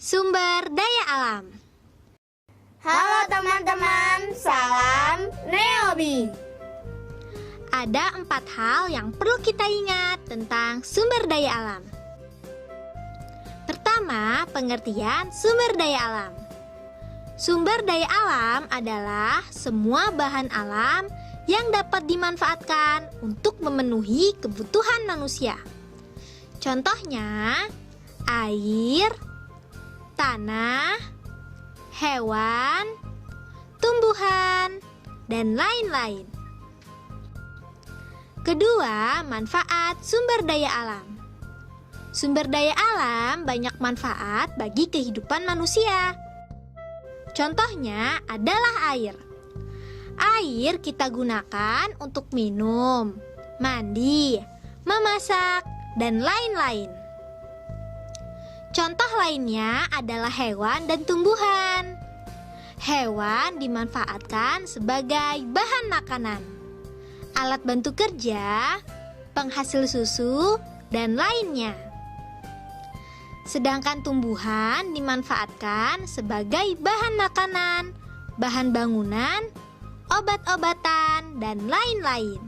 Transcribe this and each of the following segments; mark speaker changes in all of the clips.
Speaker 1: Sumber daya alam.
Speaker 2: Halo teman-teman, salam Neobi.
Speaker 1: Ada 4 hal yang perlu kita ingat tentang sumber daya alam. Pertama, pengertian sumber daya alam. Sumber daya alam adalah semua bahan alam yang dapat dimanfaatkan untuk memenuhi kebutuhan manusia. Contohnya, air, tanah, hewan, tumbuhan, dan lain-lain. Kedua, manfaat sumber daya alam. Sumber daya alam banyak manfaat bagi kehidupan manusia. Contohnya adalah air. Air kita gunakan untuk minum, mandi, memasak, dan lain-lain. Contoh lainnya adalah hewan dan tumbuhan. Hewan dimanfaatkan sebagai bahan makanan, alat bantu kerja, penghasil susu, dan lainnya. Sedangkan tumbuhan dimanfaatkan sebagai bahan makanan, bahan bangunan, obat-obatan, dan lain-lain.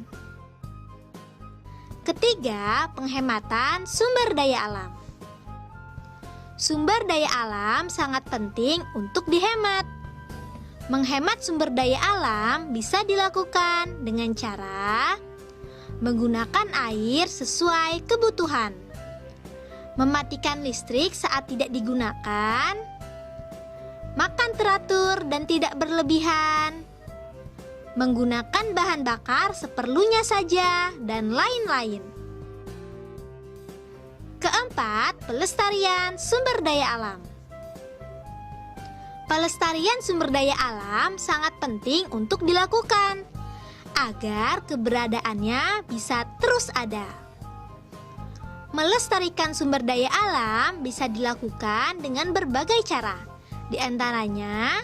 Speaker 1: Ketiga, penghematan sumber daya alam. Sumber daya alam sangat penting untuk dihemat. Menghemat sumber daya alam bisa dilakukan dengan cara menggunakan air sesuai kebutuhan, mematikan listrik saat tidak digunakan, makan teratur dan tidak berlebihan, menggunakan bahan bakar seperlunya saja, dan lain-lain. Keempat, pelestarian sumber daya alam. Pelestarian sumber daya alam sangat penting untuk dilakukan agar keberadaannya bisa terus ada. Melestarikan sumber daya alam bisa dilakukan dengan berbagai cara, di antaranya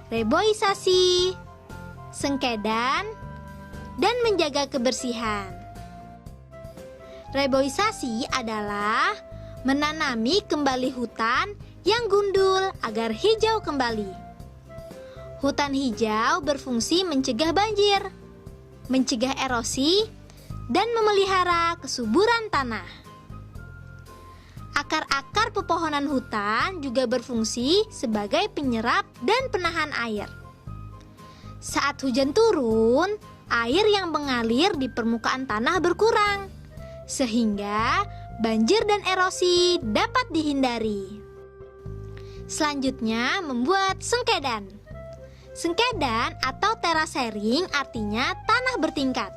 Speaker 1: reboisasi, sengkedan, dan menjaga kebersihan. Reboisasi adalah menanami kembali hutan yang gundul agar hijau kembali. Hutan hijau berfungsi mencegah banjir, mencegah erosi, dan memelihara kesuburan tanah. Akar-akar pepohonan hutan juga berfungsi sebagai penyerap dan penahan air. Saat hujan turun, air yang mengalir di permukaan tanah berkurang, sehingga banjir dan erosi dapat dihindari. Selanjutnya, membuat sengkedan. Sengkedan atau terasering artinya tanah bertingkat.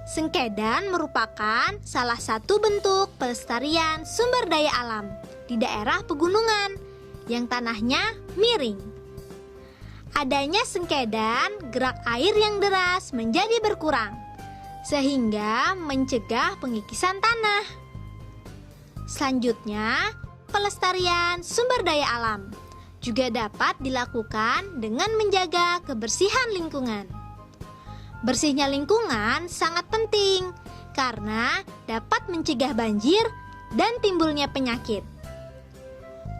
Speaker 1: Sengkedan merupakan salah satu bentuk pelestarian sumber daya alam di daerah pegunungan yang tanahnya miring. Adanya sengkedan, gerak air yang deras menjadi berkurang, sehingga mencegah pengikisan tanah. Selanjutnya, pelestarian sumber daya alam juga dapat dilakukan dengan menjaga kebersihan lingkungan. Bersihnya lingkungan sangat penting karena dapat mencegah banjir dan timbulnya penyakit.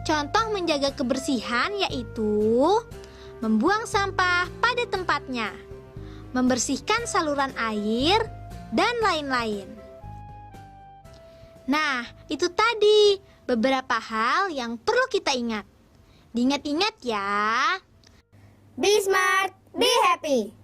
Speaker 1: Contoh menjaga kebersihan yaitu membuang sampah pada tempatnya, membersihkan saluran air, dan lain-lain. Nah, itu tadi beberapa hal yang perlu kita ingat. Diingat-ingat ya.
Speaker 2: Be smart, be happy.